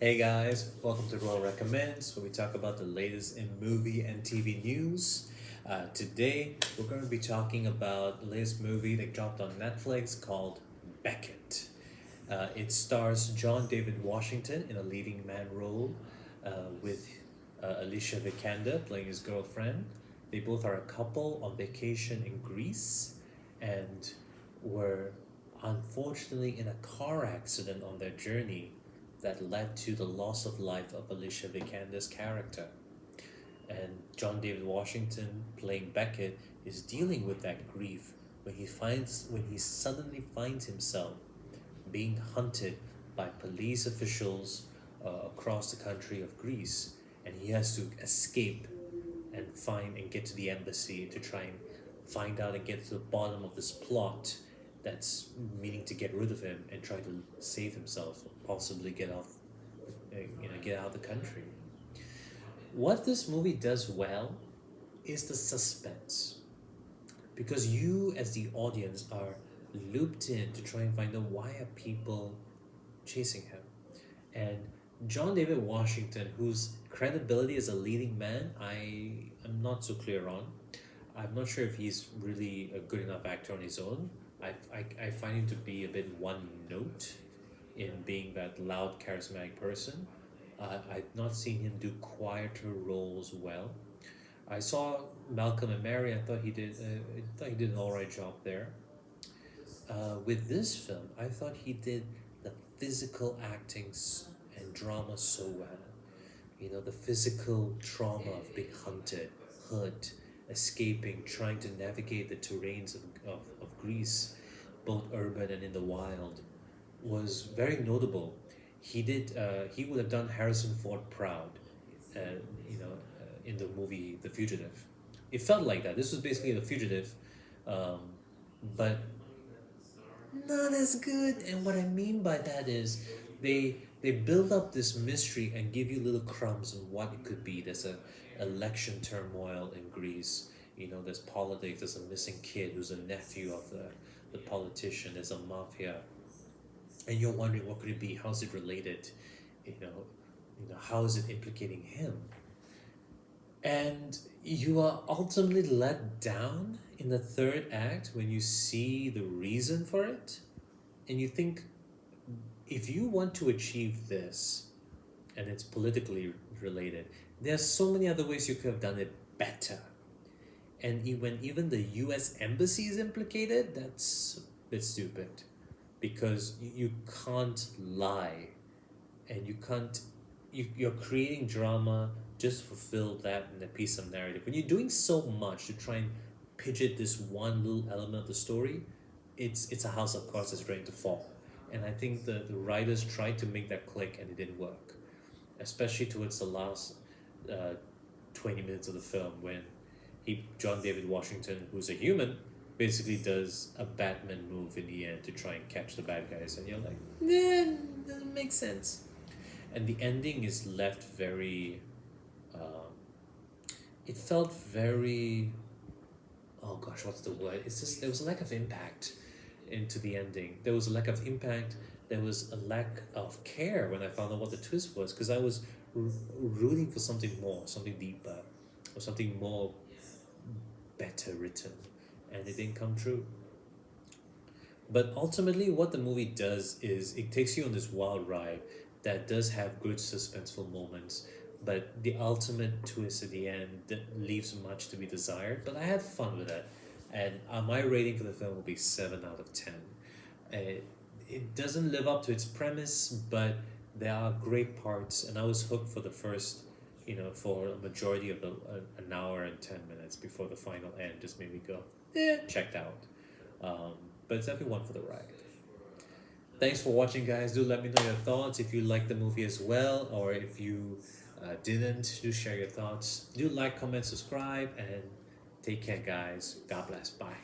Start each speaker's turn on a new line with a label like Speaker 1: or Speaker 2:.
Speaker 1: Hey guys, welcome to Reuel Recommends, where we talk about the latest in movie and TV news. Today, we're going to be talking about the latest movie that dropped on Netflix called Beckett. It stars John David Washington in a leading man role with Alicia Vikander playing his girlfriend. They both are a couple on vacation in Greece and were unfortunately in a car accident on their journey that led to the loss of life of Alicia Vikander's character. And John David Washington, playing Beckett, is dealing with that grief when he suddenly finds himself being hunted by police officials across the country of Greece, and he has to escape and find and get to the embassy to try and find out and get to the bottom of this plot that's meaning to get rid of him and try to save himself, possibly get out of the country. What this movie does well is the suspense, because you as the audience are looped in to try and find out why are people chasing him. And John David Washington, whose credibility as a leading man I am not so clear on. I'm not sure if he's really a good enough actor on his own. I find him to be a bit one note in being that loud, charismatic person. I've not seen him do quieter roles well. I saw Malcolm and Mary. I thought he did an alright job there. With this film, I thought he did the physical acting and drama so well. You know, the physical trauma of being hunted, hurt, escaping, trying to navigate the terrains of Greece, both urban and in the wild, was very notable. He would have done Harrison Ford proud, uh, in the movie The Fugitive. It felt like that. This was basically The Fugitive, but not as good. And what I mean by that is they build up this mystery and give you little crumbs on what it could be. There's a election turmoil in Greece. You know, there's politics. There's a missing kid who's a nephew of the politician. There's a mafia, and you're wondering what could it be? How's it related? How is it implicating him? And you are ultimately let down in the third act when you see the reason for it, and you think, if you want to achieve this, and it's politically related, there's so many other ways you could have done it better. And when even the U.S. embassy is implicated, that's a bit stupid, because you can't lie, and you're creating drama just to fulfill that in a piece of narrative. When you're doing so much to try and pidget this one little element of the story, it's a house of cards that's ready to fall. And I think the writers tried to make that click, and it didn't work, especially towards the last 20 minutes of the film, when John David Washington, who's a human, basically does a Batman move in the end to try and catch the bad guys, and you're like, nah, doesn't make sense. And the ending is left very, it felt very, oh gosh, what's the word? It's just, there was a lack of impact into the ending. There was a lack of impact. There was a lack of care when I found out what the twist was, because I was rooting for something more, something deeper, or something more better written, and it didn't come true. But ultimately, what the movie does is it takes you on this wild ride that does have good suspenseful moments, but the ultimate twist at the end leaves much to be desired. But I had fun with it, and my rating for the film will be 7 out of 10. It doesn't live up to its premise, but there are great parts, and I was hooked for the first, for a majority of an hour and 10 minutes before the final end just made me go, checked out. But it's definitely one for the ride. Thanks for watching, guys. Do let me know your thoughts if you liked the movie as well, or if you didn't. Do share your thoughts. Do like, comment, subscribe, and take care, guys. God bless. Bye.